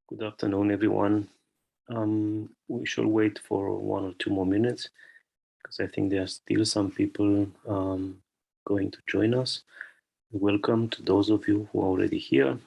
Good afternoon, everyone. We should wait for 1 or 2 more minutes because I think there are still some people going to join us. Welcome to those of you who are already here.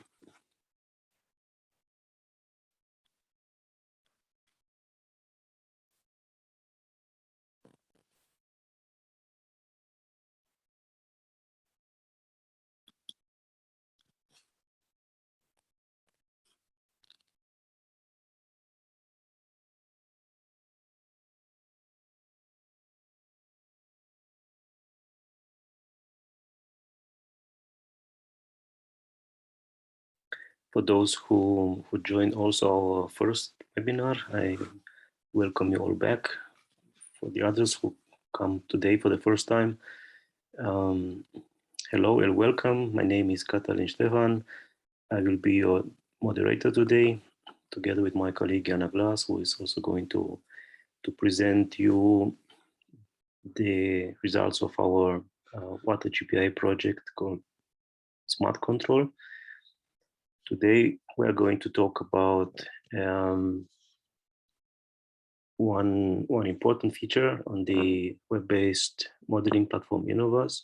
For those who joined also our first webinar, I welcome you all back. For the others who come today for the first time, hello and welcome. My name is Katalin Stefan. I will be your moderator today, together with my colleague Jana Glass, who is also going to present you the results of our Water JPI project called Smart Control. Today, we are going to talk about one important feature on the web-based modeling platform INOWAS,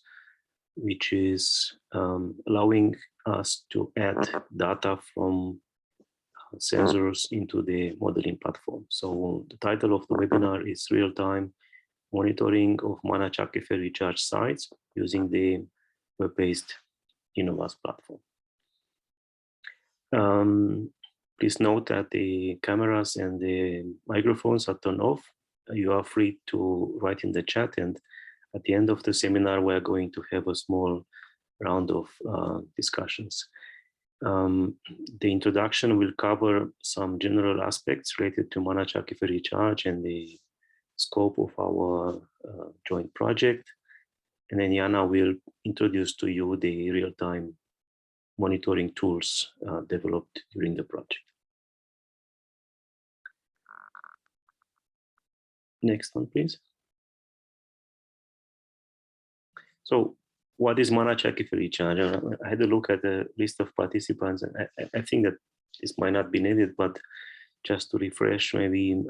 which is allowing us to add data from sensors into the modeling platform. So the title of the webinar is Real-Time Monitoring of managed aquifer recharge sites using the web-based INOWAS platform. Please note that the cameras and the microphones are turned off. You are free to write in the chat, and at the end of the seminar, we are going to have a small round of discussions. The introduction will cover some general aspects related to managed aquifer recharge and the scope of our joint project. And then Jana will introduce to you the real-time monitoring tools developed during the project. Next one, please. So what is managed aquifer recharge? I had a look at the list of participants, and I think that this might not be needed, but just to refresh maybe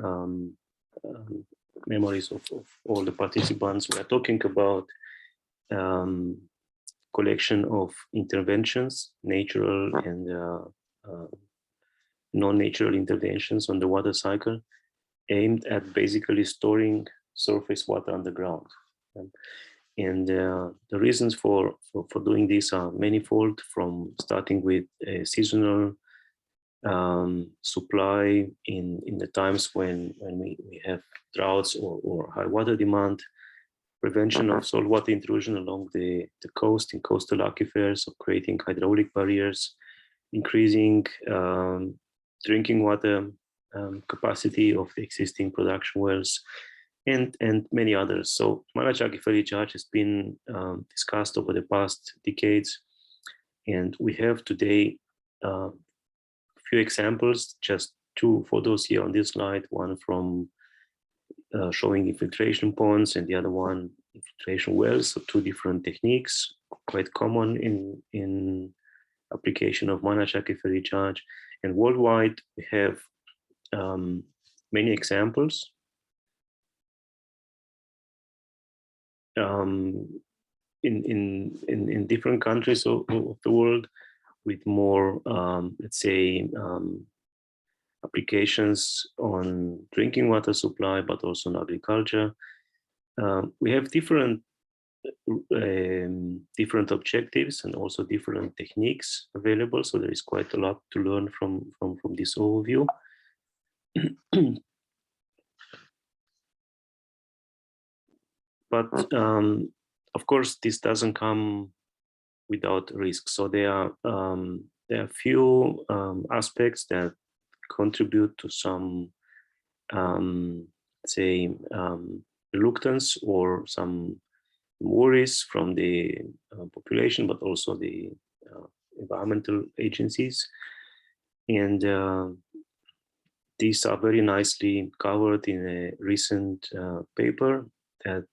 memories of all the participants, we are talking about collection of interventions, natural and non-natural interventions on the water cycle, aimed at basically storing surface water underground. And the reasons for doing this are manifold, from starting with a seasonal supply in the times when we have droughts or high water demand, prevention of saltwater intrusion along the coast in coastal aquifers, so creating hydraulic barriers, increasing drinking water capacity of the existing production wells, and many others. So managed aquifer recharge has been discussed over the past decades, and we have today a few examples, just 2 photos here on this slide, one from showing infiltration ponds and the other one infiltration wells. So 2 different techniques, quite common in application of managed aquifer recharge. And worldwide, we have many examples. In different countries of the world, with more, let's say, applications on drinking water supply, but also on agriculture. We have different objectives and also different techniques available. So there is quite a lot to learn from this overview. But of course, this doesn't come without risk. So there are few aspects that contribute to some, say, reluctance or some worries from the population, but also the environmental agencies. And these are very nicely covered in a recent paper that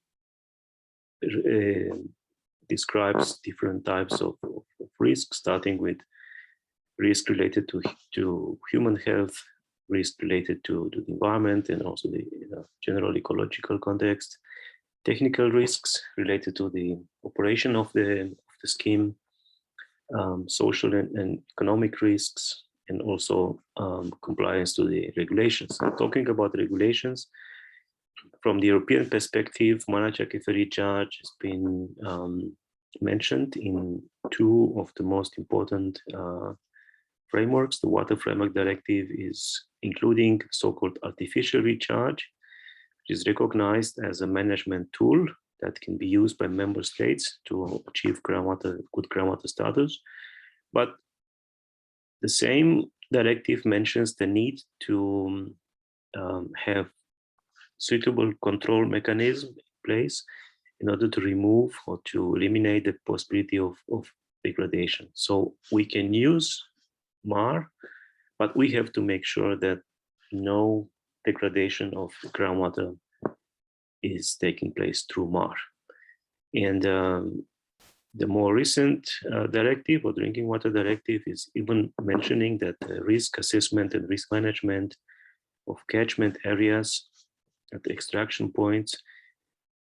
describes different types of risks, starting with risk related to human health, risk related to the environment and also the general ecological context, technical risks related to the operation of the scheme, social and economic risks, and also compliance to the regulations. So talking about regulations, from the European perspective, managed aquifer recharge has been mentioned in two of the most important frameworks. The Water Framework Directive is including so-called artificial recharge, which is recognized as a management tool that can be used by member states to achieve good groundwater status. But the same directive mentions the need to have suitable control mechanism in place in order to remove or to eliminate the possibility of degradation. So we can use MAR, but we have to make sure that no degradation of groundwater is taking place through MAR. And the more recent directive or drinking water directive is even mentioning that risk assessment and risk management of catchment areas at the extraction points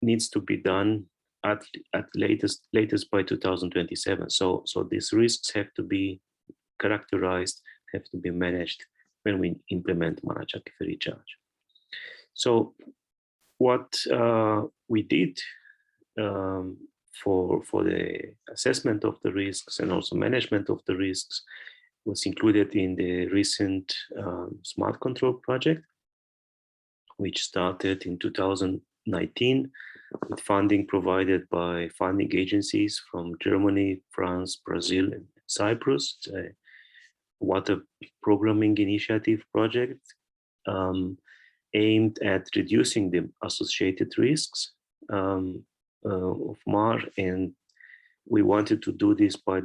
needs to be done at latest by 2027. So these risks have to be characterized, have to be managed when we implement managed aquifer recharge. So what we did for the assessment of the risks and also management of the risks was included in the recent Smart Control project, which started in 2019 with funding provided by funding agencies from Germany, France, Brazil, and Cyprus. It's a water programming initiative project aimed at reducing the associated risks of MAR, and we wanted to do this by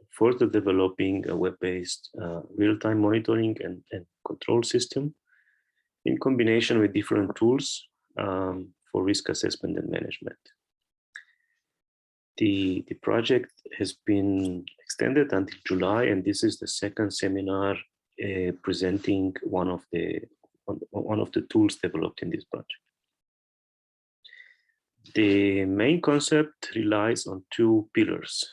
further developing a web-based real-time monitoring and control system in combination with different tools for risk assessment and management. The project has been extended until July, and this is the second seminar presenting one of the tools developed in this project. The main concept relies on two pillars.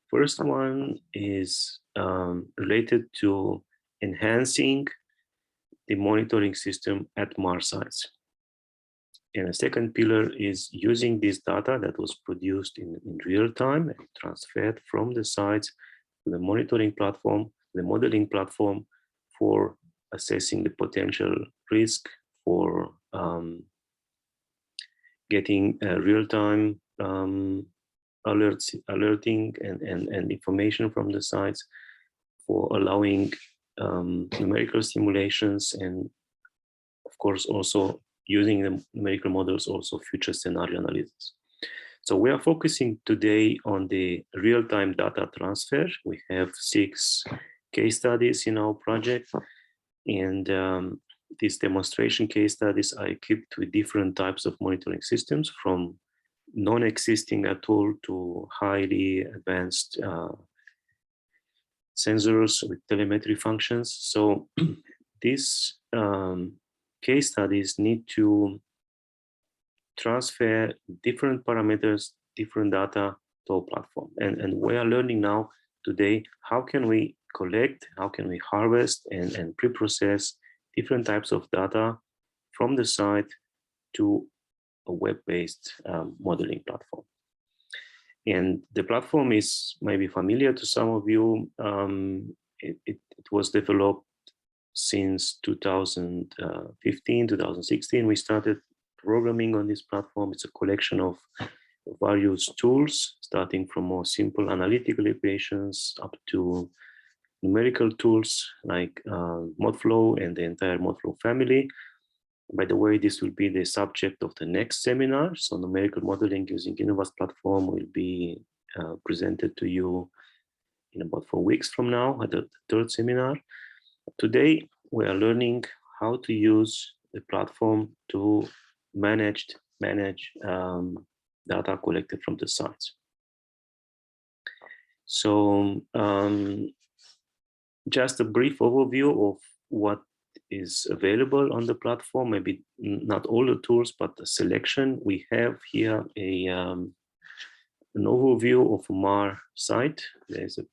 First one is related to enhancing the monitoring system at MAR sites. And the second pillar is using this data that was produced in real time and transferred from the sites to the monitoring platform, the modeling platform, for assessing the potential risk, for getting real-time alerting and information from the sites, for allowing numerical simulations, and of course also using the numerical models, also future scenario analysis. So we are focusing today on the real-time data transfer. We have 6 case studies in our project, and these demonstration case studies are equipped with different types of monitoring systems, from non-existing at all to highly advanced sensors with telemetry functions. So these case studies need to transfer different parameters, different data to our platform. And we are learning now today, how can we collect, how can we harvest and pre-process different types of data from the site to a web-based modeling platform. And the platform is maybe familiar to some of you. It was developed since 2015, 2016. We started programming on this platform. It's a collection of various tools, starting from more simple analytical equations up to numerical tools like ModFlow and the entire ModFlow family. By the way, this will be the subject of the next seminar. So numerical modeling using INOWAS platform will be presented to you in about 4 weeks from now at the 3rd seminar. Today, we are learning how to use the platform to manage data collected from the sites. So just a brief overview of what is available on the platform, maybe not all the tools, but the selection. We have here an overview of a MAR site. There's a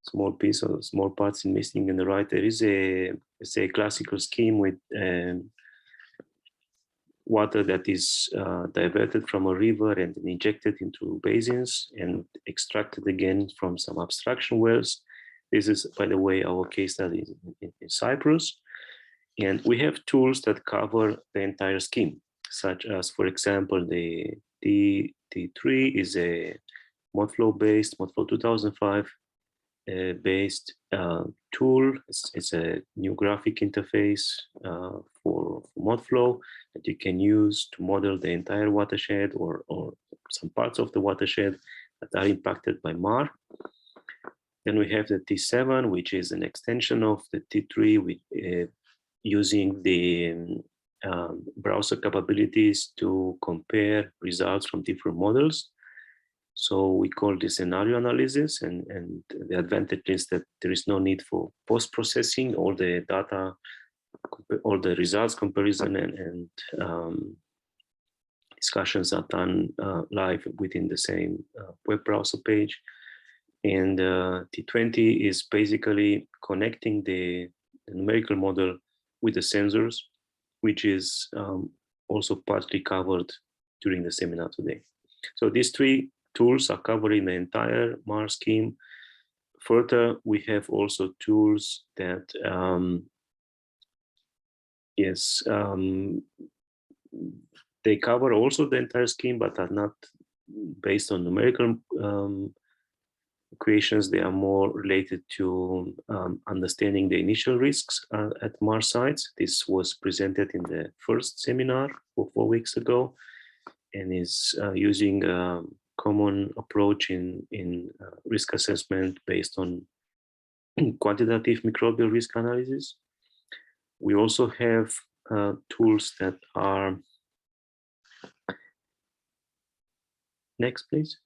small piece or small parts missing in the right. There is a, say, classical scheme with water that is diverted from a river and injected into basins and extracted again from some abstraction wells. This is, by the way, our case study in Cyprus. And we have tools that cover the entire scheme, such as, for example, the T3 is a ModFlow-based, ModFlow 2005 based tool. It's a new graphic interface for ModFlow that you can use to model the entire watershed or some parts of the watershed that are impacted by MAR. Then we have the T7, which is an extension of the T3 with using the browser capabilities to compare results from different models. So we call this scenario analysis, and the advantage is that there is no need for post-processing. All the data, all the results comparison and discussions are done live within the same web browser page. And T20 is basically connecting the numerical model with the sensors, which is also partly covered during the seminar today. So these three tools are covering the entire MAR scheme. Further, we have also tools that, they cover also the entire scheme, but are not based on numerical equations. They are more related to understanding the initial risks at MAR sites. This was presented in the first seminar 4 weeks ago, and is using a common approach in risk assessment based on quantitative microbial risk analysis. We also have tools that are, next please,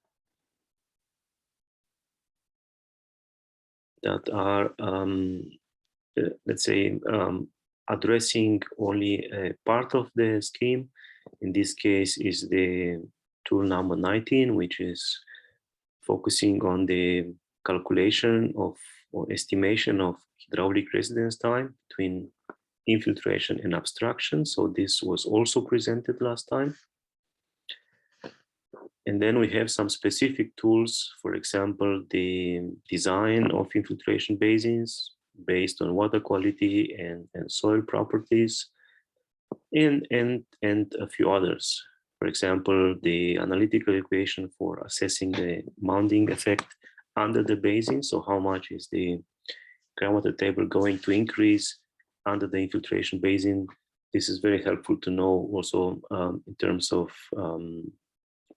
that are, let's say, addressing only a part of the scheme. In this case is the tool number 19, which is focusing on the calculation of or estimation of hydraulic residence time between infiltration and abstraction. So this was also presented last time. And then we have some specific tools, for example, the design of infiltration basins based on water quality and soil properties, and a few others. For example, the analytical equation for assessing the mounding effect under the basin. So how much is the groundwater table going to increase under the infiltration basin? This is very helpful to know also in terms of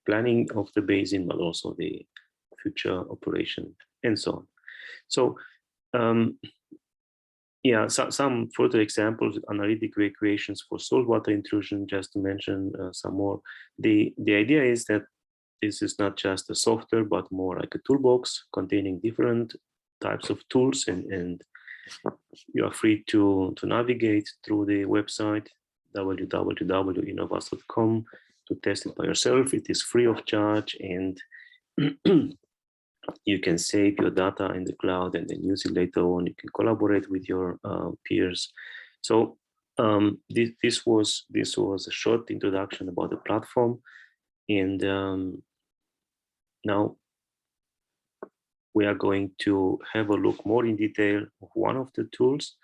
planning of the basin, but also the future operation and so on. So yeah, some further examples, analytical equations for saltwater intrusion, just to mention some more. The idea is that this is not just a software, but more like a toolbox containing different types of tools, and you are free to navigate through the website www.inowas.com to test it by yourself. It is free of charge, and you can save your data in the cloud and then use it later on. You can collaborate with your peers. So this was a short introduction about the platform, and now we are going to have a look more in detail of one of the tools,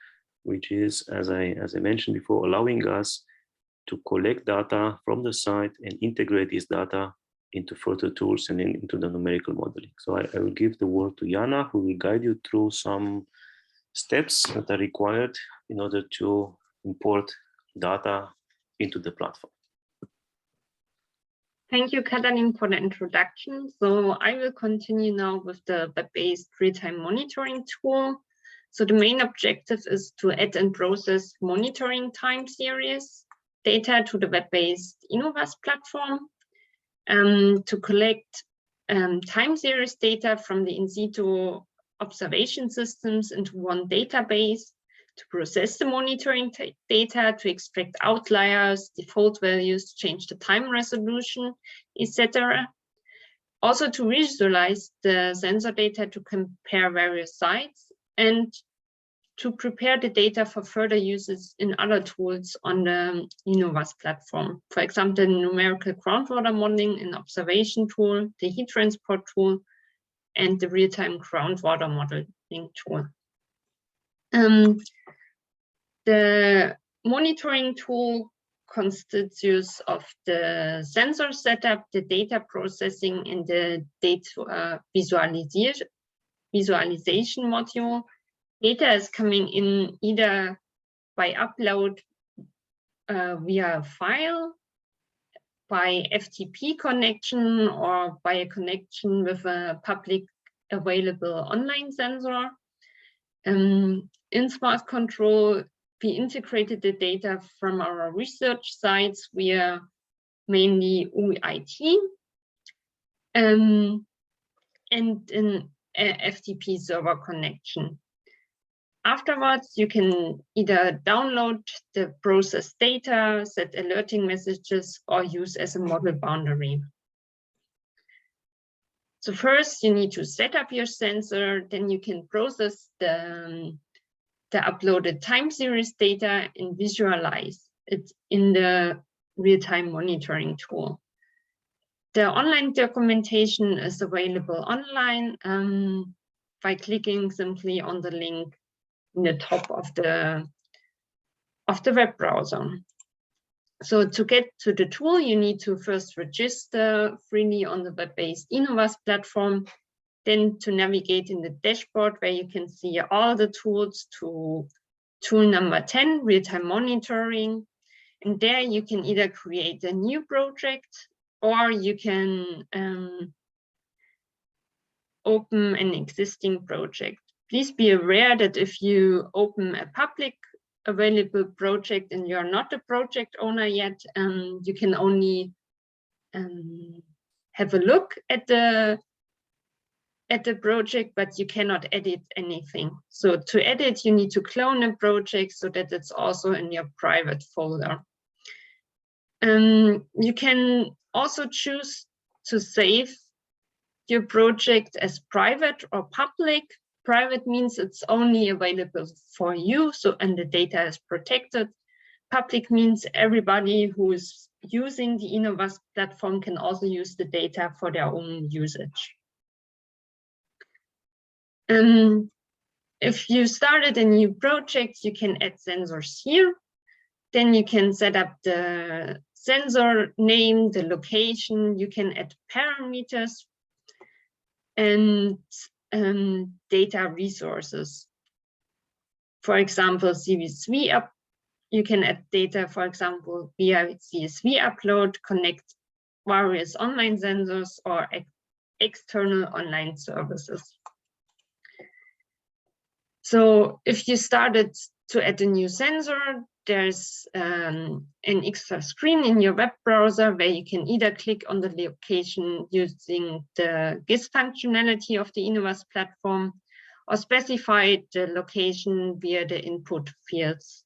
which is, as I mentioned before, allowing us to collect data from the site and integrate this data into further tools and into the numerical modeling. So I will give the word to Jana, who will guide you through some steps that are required in order to import data into the platform. Thank you, Katalin, for the introduction. So I will continue now with the web-based real-time monitoring tool. So the main objective is to add and process monitoring time series data to the web-based INOWAS platform, to collect time series data from the in situ observation systems into one database, to process the monitoring data, to extract outliers, default values, change the time resolution, etc. Also to visualize the sensor data to compare various sites, and to prepare the data for further uses in other tools on the INOWAS platform. For example, the numerical groundwater modeling and observation tool, the heat transport tool, and the real-time groundwater modeling tool. The monitoring tool constitutes of the sensor setup, the data processing, and the data visualization module. Data is coming in either by upload via file, by FTP connection, or by a connection with a public available online sensor. In Smart Control, we integrated the data from our research sites via mainly UIT and an FTP server connection. Afterwards, you can either download the processed data, set alerting messages, or use as a model boundary. So first, you need to set up your sensor, then you can process the uploaded time series data and visualize it in the real-time monitoring tool. The online documentation is available online by clicking simply on the link in the top of the web browser. So to get to the tool, you need to first register freely on the web-based INOWAS platform, then to navigate in the dashboard where you can see all the tools to tool number 10, real-time monitoring. And there you can either create a new project or you can open an existing project. Please be aware that if you open a public available project and you're not a project owner yet, you can only have a look at the project, but you cannot edit anything. So to edit, you need to clone a project so that it's also in your private folder. You can also choose to save your project as private or public. Private means it's only available for you, and the data is protected. Public means everybody who is using the INOWAS platform can also use the data for their own usage. If you started a new project, you can add sensors here. Then you can set up the sensor name, the location. You can add parameters and data resources. For example, CSV up. You can add data, for example, via CSV upload, connect various online sensors or external online services. So if you started to add a new sensor, there's an extra screen in your web browser where you can either click on the location using the GIS functionality of the INOWAS platform or specify the location via the input fields.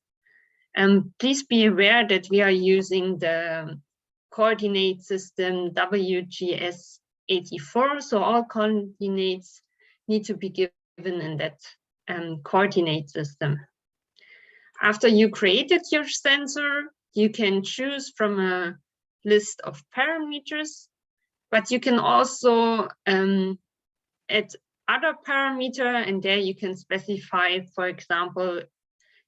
Please be aware that we are using the coordinate system WGS84, so all coordinates need to be given in that coordinate system. After you created your sensor, you can choose from a list of parameters, but you can also add other parameter, and there you can specify, for example,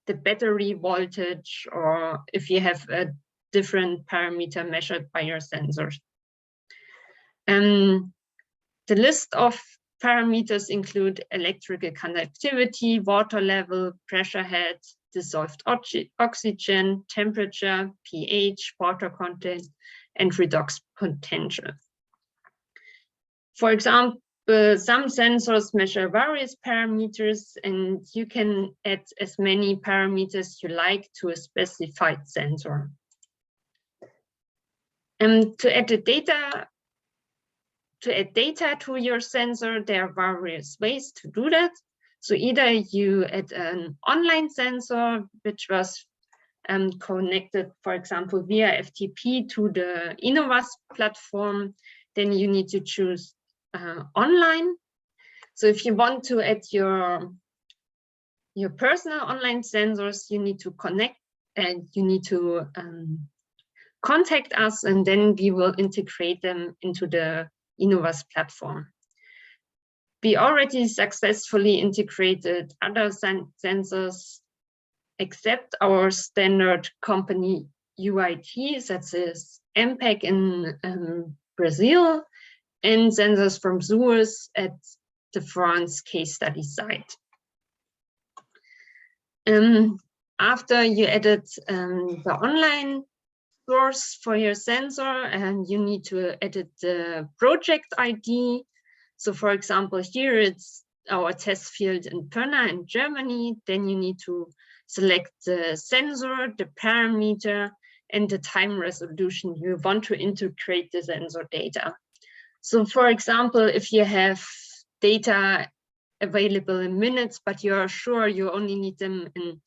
the battery voltage, or if you have a different parameter measured by your sensors. The list of parameters include electrical conductivity, water level, pressure head, dissolved oxygen, temperature, pH, water content, and redox potential. For example, some sensors measure various parameters, and you can add as many parameters you like to a specified sensor. To add the data To add data to your sensor, there are various ways to do that. So either you add an online sensor, which was connected, for example, via FTP to the INOWAS platform, then you need to choose online. So if you want to add your personal online sensors, you need to connect and you need to contact us, and then we will integrate them into the INOWAS platform. We already successfully integrated other sensors except our standard company UIT, such as MPEG in Brazil, and sensors from Suez at the France case study site. After you added the online source for your sensor, and you need to edit the project ID. So for example, here it's our test field in Pirna in Germany. Then you need to select the sensor, the parameter, and the time resolution you want to integrate the sensor data. So for example, if you have data available in minutes, but you are sure you only need them in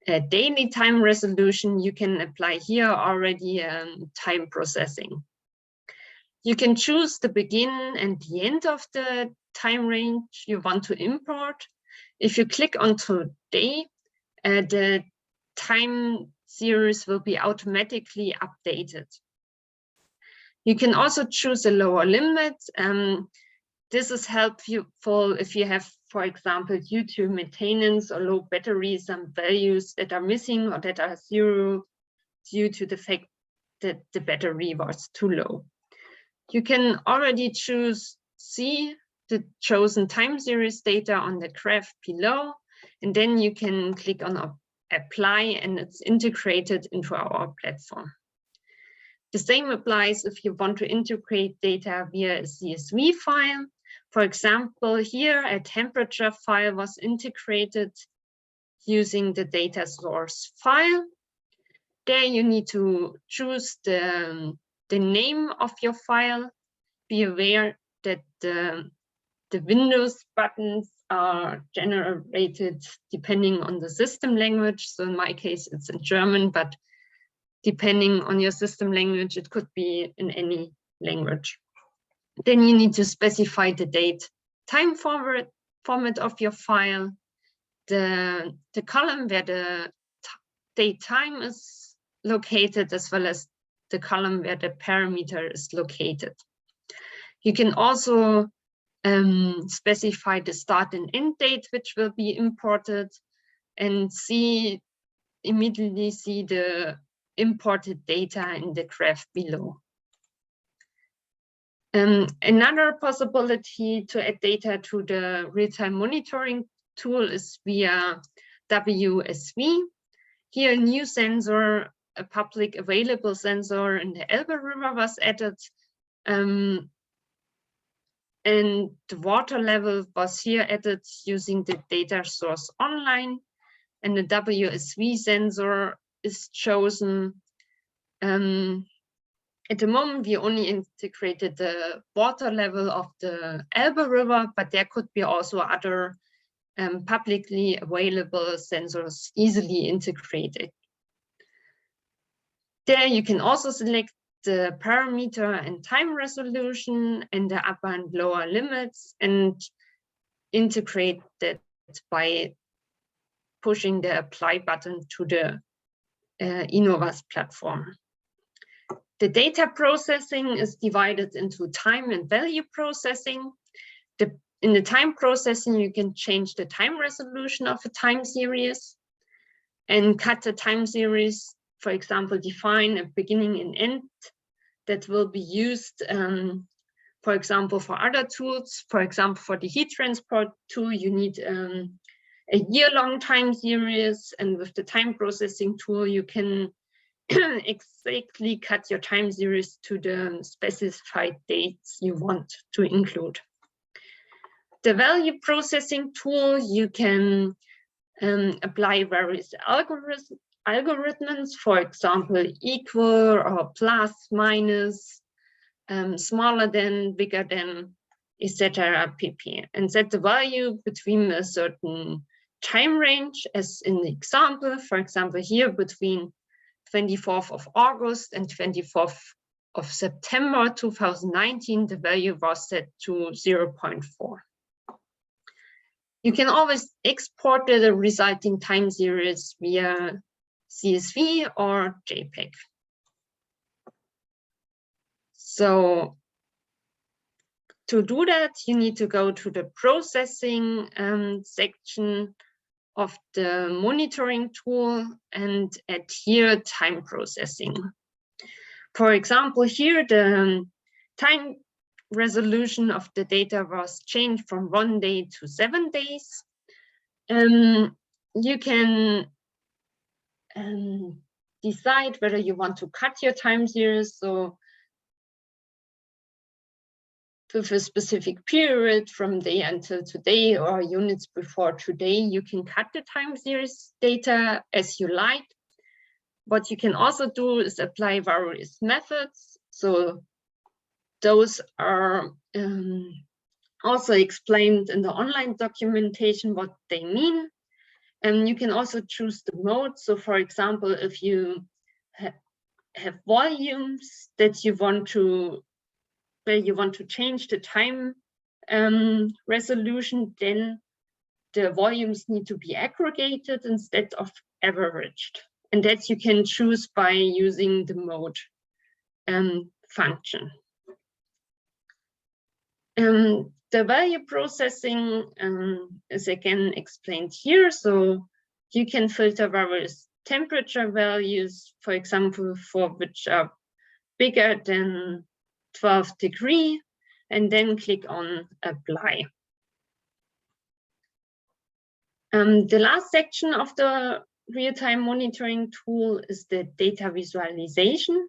a daily time resolution, you can apply here already time processing. You can choose the begin and the end of the time range you want to import. If you click on today, the time series will be automatically updated. You can also choose a lower limit. This is helpful if you have, for example, due to maintenance or low battery, some values that are missing or that are 0 due to the fact that the battery was too low. You can already see the chosen time series data on the graph below, and then you can click on apply and it's integrated into our platform. The same applies if you want to integrate data via a CSV file. For example, here a temperature file was integrated using the data source file. There you need to choose the name of your file. Be aware that the Windows buttons are generated depending on the system language. So in my case, it's in German, but depending on your system language, it could be in any language. Then you need to specify the date time format of your file, the column where the date time is located, as well as the column where the parameter is located. You can also specify the start and end date, which will be imported, and immediately see the imported data in the graph below. Another possibility to add data to the real-time monitoring tool is via WSV. Here, a new sensor, a public available sensor in the Elbe River was added, and the water level was here added using the data source online, and the WSV sensor is chosen. At the moment, we only integrated the water level of the Elbe River, but there could be also other publicly available sensors easily integrated. There you can also select the parameter and time resolution and the upper and lower limits, and integrate that by pushing the apply button to the INOWAS platform. The data processing is divided into time and value processing. In the time processing, you can change the time resolution of a time series and cut the time series, for example, define a beginning and end that will be used, for example, for other tools. For example, for the heat transport tool, you need a year-long time series, and with the time processing tool, you can exactly cut your time series to the specified dates you want to include. The value processing tool, you can apply various algorithms, for example, equal or plus, minus, smaller than, bigger than, etc. pp. And set the value between a certain time range, as in the example, for example, here between 24th of August and 24th of September 2019, the value was set to 0.4. You can always export the resulting time series via CSV or JPEG. So to do that, you need to go to the processing section of the monitoring tool and add here time processing. For example, here the time resolution of the data was changed from 1 day to 7 days. You can decide whether you want to cut your time series. So with a specific period from day until today or units before today, you can cut the time series data as you like. What you can also do is apply various methods. So those are also explained in the online documentation what they mean. And you can also choose the mode. So for example, if you have volumes that you want to, where you want to change the time resolution, then the volumes need to be aggregated instead of averaged. And that you can choose by using the mode function. The value processing is again explained here. So you can filter various temperature values, for example, for which are bigger than 12 degrees, and then click on apply. The last section of the real-time monitoring tool is the data visualization.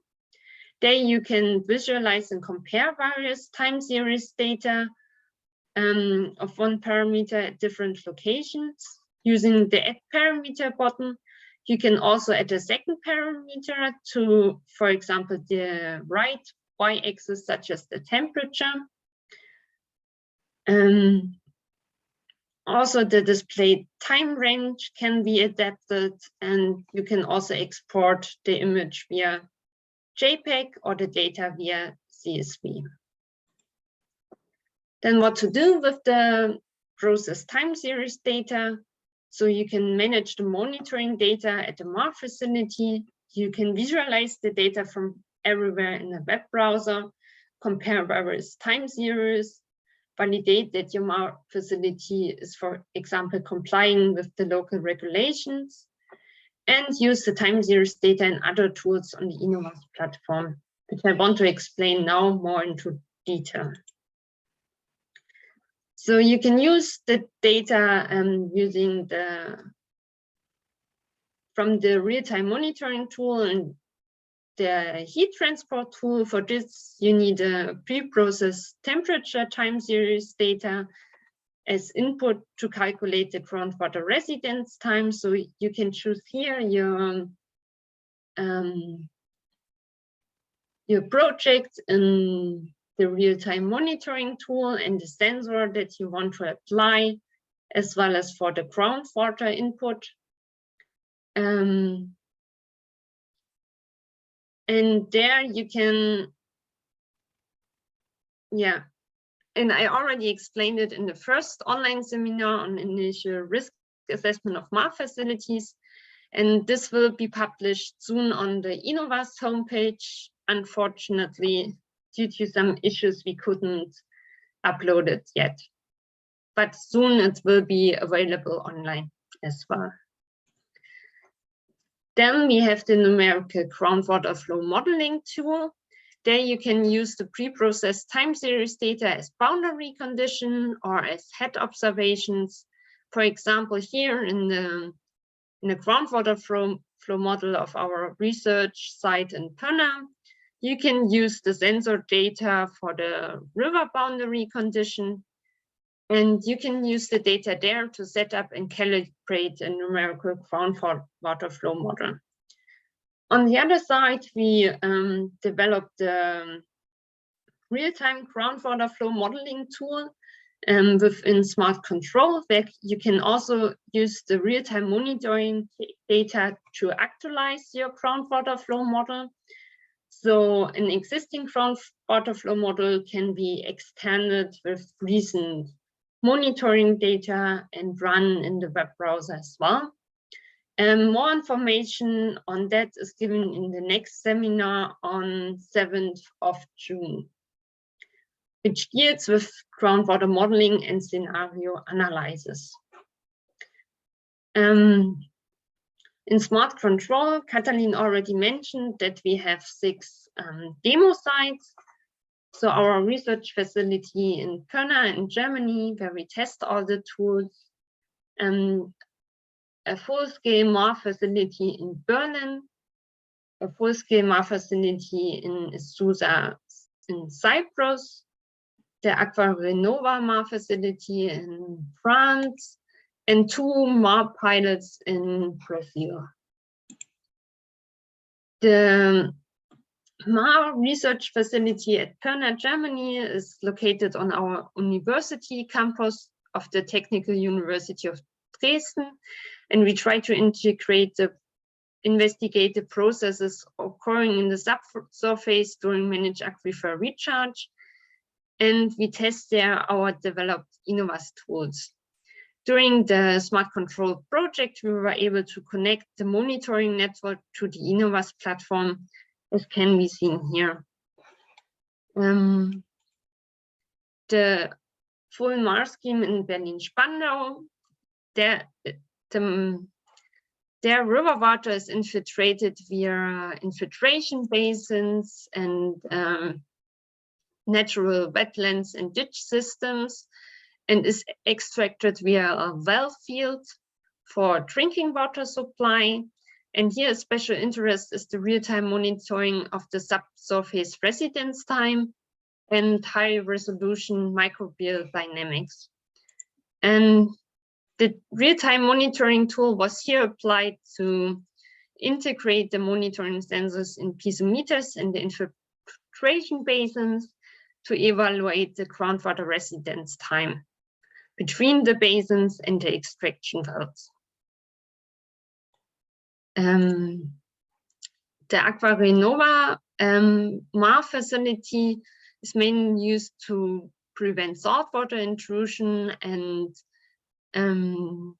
There you can visualize and compare various time series data of one parameter at different locations. Using the add parameter button, you can also add a second parameter to, for example, the right y-axis, such as the temperature. Also, the displayed time range can be adapted, and you can also export the image via JPEG or the data via CSV. Then what to do with the process time series data? So you can manage the monitoring data at the MAR facility. You can visualize the data from everywhere in a web browser, compare various time series, validate that your MAR facility is, for example, complying with the local regulations, and use the time series data in other tools on the INOWAS platform, which I want to explain now more into detail. So you can use the data using from the real-time monitoring tool and the heat transport tool. For this, you need a pre-processed temperature time series data as input to calculate the groundwater residence time. So you can choose here your project in the real-time monitoring tool and the sensor that you want to apply, as well as for the groundwater input. And there you can, and I already explained it in the first online seminar on initial risk assessment of MAR facilities. And this will be published soon on the INOWAS homepage. Unfortunately, due to some issues, we couldn't upload it yet. But soon it will be available online as well. Then we have the numerical groundwater flow modeling tool. There you can use the pre-processed time series data as boundary condition or as head observations. For example, here in the groundwater flow model of our research site in Pönna, you can use the sensor data for the river boundary condition, and you can use the data there to set up and calibrate a numerical groundwater flow model. On the other side, we developed the real-time groundwater flow modeling tool within Smart Control, where you can also use the real-time monitoring data to actualize your groundwater flow model. So an existing groundwater flow model can be extended with recent monitoring data and run in the web browser as well. And more information on that is given in the next seminar on 7th of June, which deals with groundwater modeling and scenario analysis. In Smart Control, Katalin already mentioned that we have 6 demo sites. So our research facility in Pirna in Germany, where we test all the tools, a full-scale MAR facility in Berlin, a full-scale MAR facility in Susa in Cyprus, the AquaRenova MAR facility in France, and 2 MAR pilots in Brazil. The MAR research facility at Pirna, Germany is located on our university campus of the Technical University of Dresden, and we try to integrate the investigative processes occurring in the subsurface during managed aquifer recharge, and we test there our developed INOWAS tools. During the Smart Control project, we were able to connect the monitoring network to the INOWAS platform, as can be seen here. The full MAR scheme in Berlin-Spandau, their river water is infiltrated via infiltration basins and natural wetlands and ditch systems, and is extracted via a well field for drinking water supply. And here, a special interest is the real-time monitoring of the subsurface residence time and high-resolution microbial dynamics. And the real-time monitoring tool was here applied to integrate the monitoring sensors in piezometers and the infiltration basins to evaluate the groundwater residence time between the basins and the extraction wells. The AquaRenova MAR facility is mainly used to prevent saltwater intrusion, and the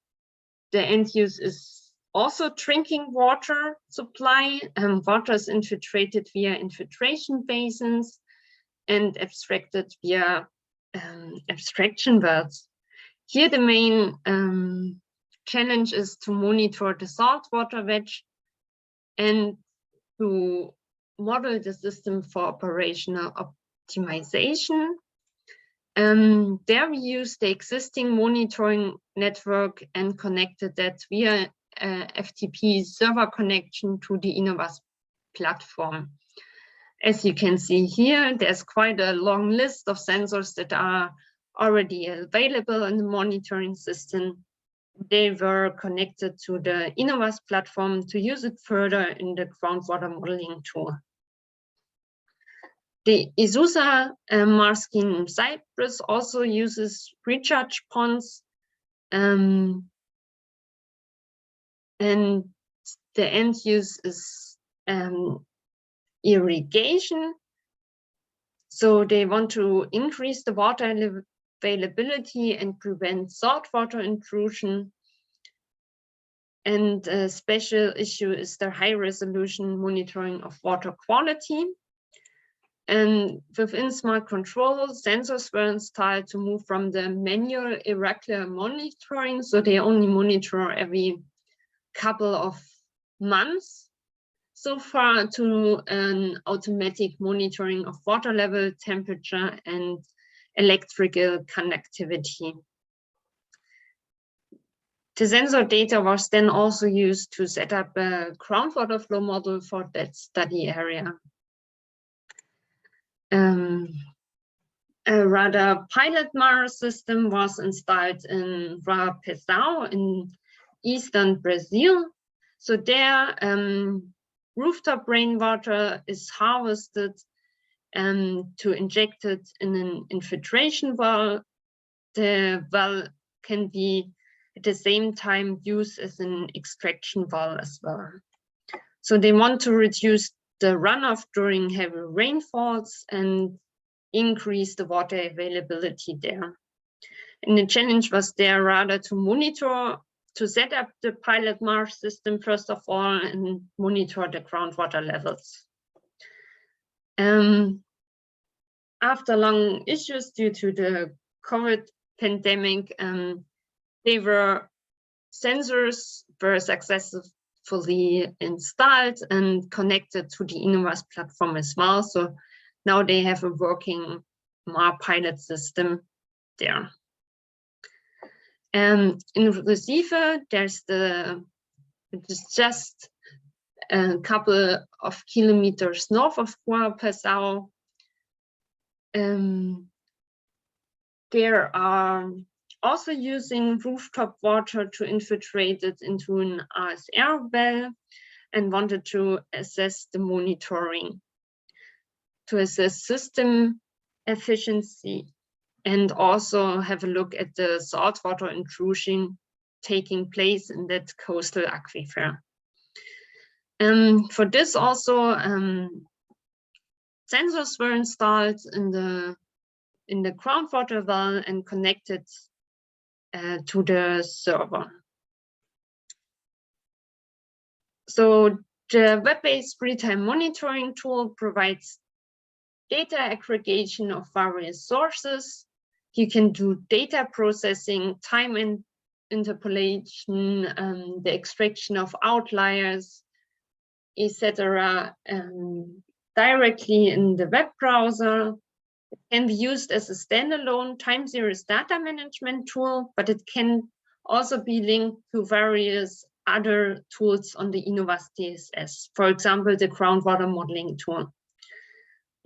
end use is also drinking water supply. Water is infiltrated via infiltration basins and abstracted via abstraction wells. Here the main challenge is to monitor the saltwater wedge and to model the system for operational optimization. There we use the existing monitoring network and connected that via FTP server connection to the INOWAS platform. As you can see here, there's quite a long list of sensors that are already available in the monitoring system. They were connected to the INOWAS platform to use it further in the groundwater modeling tool. The Isusa MAR scheme in Cyprus also uses recharge ponds, and the end use is irrigation. So they want to increase the water availability and prevent saltwater intrusion. And a special issue is the high resolution monitoring of water quality. And within Smart Control, sensors were installed to move from the manual irregular monitoring, so they only monitor every couple of months so far, to an automatic monitoring of water level, temperature, and electrical connectivity. The sensor data was then also used to set up a groundwater flow model for that study area. A radar pilot MAR system was installed in Pesau in eastern Brazil. So there, rooftop rainwater is harvested to inject it in an infiltration well. The well can be at the same time used as an extraction well as well. So they want to reduce the runoff during heavy rainfalls and increase the water availability there. And the challenge was there rather to monitor, to set up the pilot marsh system first of all and monitor the groundwater levels. After long issues due to the COVID pandemic, sensors were successfully installed and connected to the INOWAS platform as well. So now they have a working pilot system there. In Recife, it is just a couple of kilometers north of Guarapazao. They are also using rooftop water to infiltrate it into an ASR well and wanted to assess the monitoring, to assess system efficiency, and also have a look at the saltwater intrusion taking place in that coastal aquifer. For this also, sensors were installed in the groundwater well and connected to the server. So the web-based real-time monitoring tool provides data aggregation of various sources. You can do data processing, time and interpolation, the extraction of outliers, etc. Directly in the web browser. It can be used as a standalone time series data management tool, but it can also be linked to various other tools on the INOWAS DSS, for example, the groundwater modeling tool.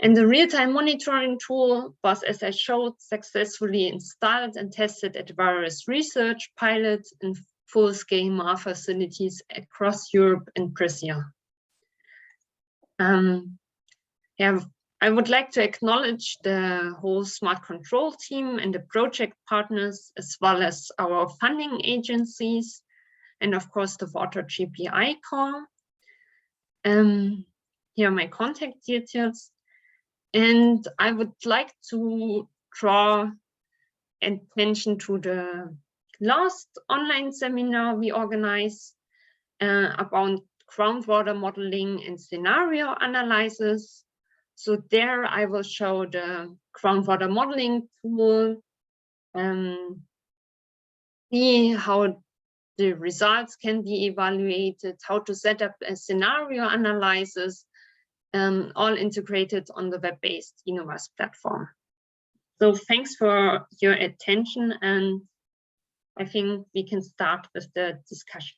And the real-time monitoring tool was, as I showed, successfully installed and tested at various research pilots and full-scale MAR facilities across Europe and Brazil. I would like to acknowledge the whole smart control team and the project partners, as well as our funding agencies, and of course the Water JPI core. Here are my contact details. And I would like to draw attention to the last online seminar we organized about groundwater modeling and scenario analysis. So there I will show the groundwater modeling tool, see how the results can be evaluated, how to set up a scenario analysis, all integrated on the web-based INOWAS platform. So thanks for your attention, and I think we can start with the discussion.